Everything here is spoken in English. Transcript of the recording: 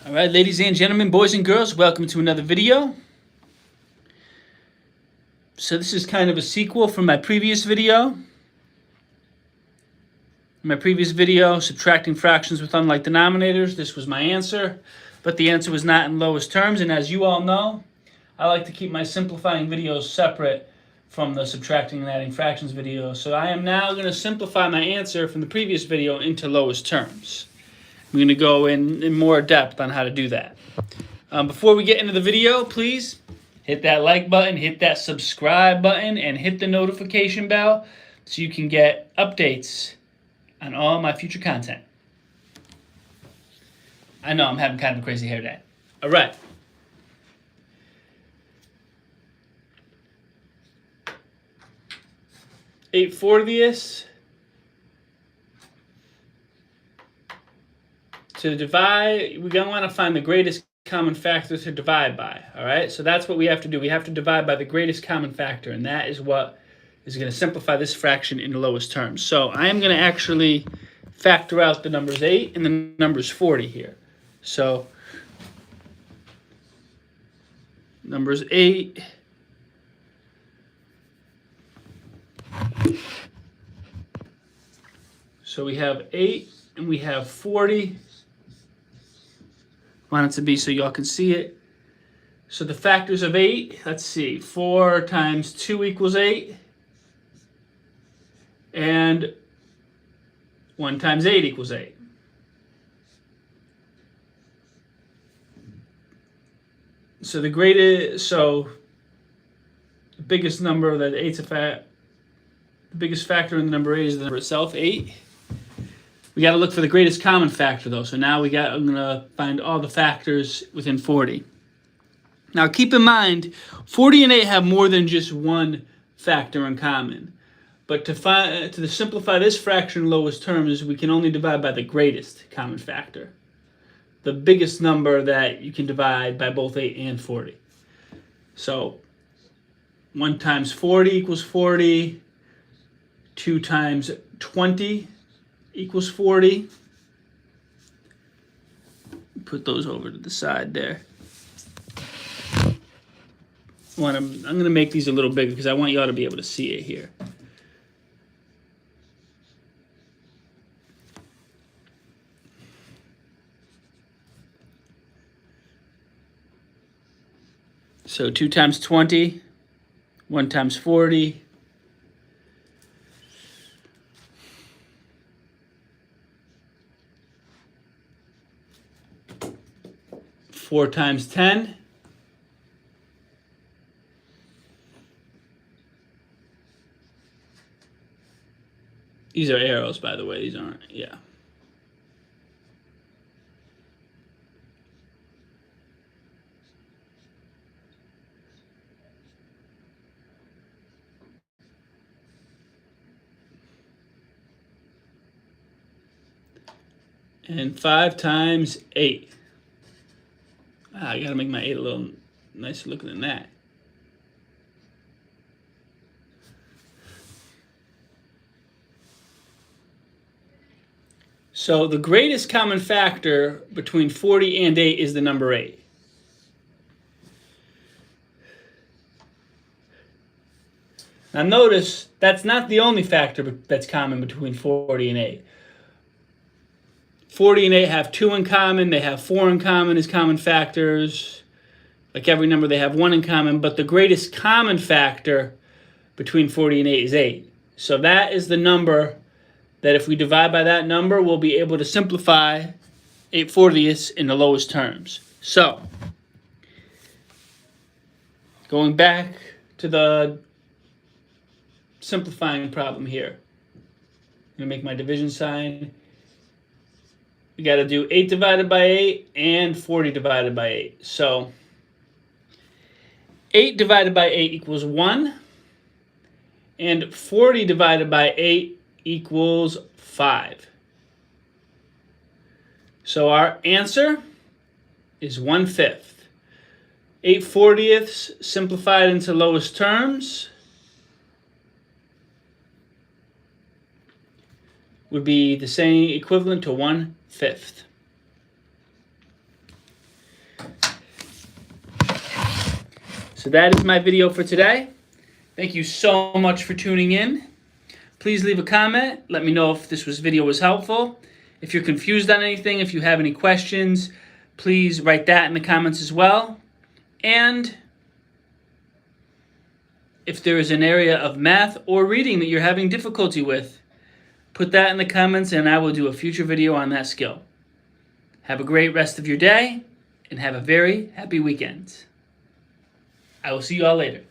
All right, ladies and gentlemen, boys and girls, welcome to another video. So this is kind of a sequel from my previous video. In my previous video, subtracting fractions with unlike denominators, this was my answer, but the answer was not in lowest terms, and as you all know, I like to keep my simplifying videos separate from the subtracting and adding fractions videos. So I am now going to simplify my answer from the previous video into lowest terms. I'm going to go in more depth on how to do that. Before we get into the video, please hit that like button, hit that subscribe button, and hit the notification bell so you can get updates on all my future content. I know I'm having kind of a crazy hair day. All right. Eight fortieths to divide. We're going to want to find the greatest common factor to divide by. All right, so that's what we have to do. We have to divide by the greatest common factor, and that is what is going to simplify this fraction into lowest terms. So I am going to actually factor out the numbers 8 and the numbers 40 here. So numbers 8 so we have 8 and we have 40. Want it to be so y'all can see it. So the factors of 8, let's see, 4 times 2 equals 8. And 1 times 8 equals 8. So the biggest number that 8's the biggest factor in the number 8 is the number itself, 8. We got to look for the greatest common factor though. So now I'm going to find all the factors within 40. Now keep in mind, 40 and 8 have more than just one factor in common. But to simplify this fraction in lowest terms, we can only divide by the greatest common factor. The biggest number that you can divide by both 8 and 40. So 1 times 40 equals 40. 2 times 20 equals 40. Put those over to the side there. I'm going to make these a little bigger because I want y'all to be able to see it here. So 2 times 20, 1 times 40. 4 times 10. These are arrows, by the way. These aren't, yeah. And 5 times 8. I gotta make my 8 a little nicer looking than that. So the greatest common factor between 40 and 8 is the number 8. Now notice, that's not the only factor that's common between 40 and 8. 40 and 8 have 2 in common, they have 4 in common as common factors. Like every number, they have 1 in common, but the greatest common factor between 40 and 8 is 8. So that is the number that if we divide by that number, we'll be able to simplify 8 40ths in the lowest terms. So, going back to the simplifying problem here. I'm going to make my division sign. We got to do 8 divided by 8 and 40 divided by 8. So 8 divided by 8 equals 1. And 40 divided by 8 equals 5. So our answer is 1/5. 8 40ths simplified into lowest terms would be the same equivalent to 1/5. So that is my video for today. Thank you so much for tuning in. Please leave a comment. Let me know if this video was helpful. If you're confused on anything, if you have any questions, please write that in the comments as well. And if there is an area of math or reading that you're having difficulty with, put that in the comments and I will do a future video on that skill. Have a great rest of your day and have a very happy weekend. I will see you all later.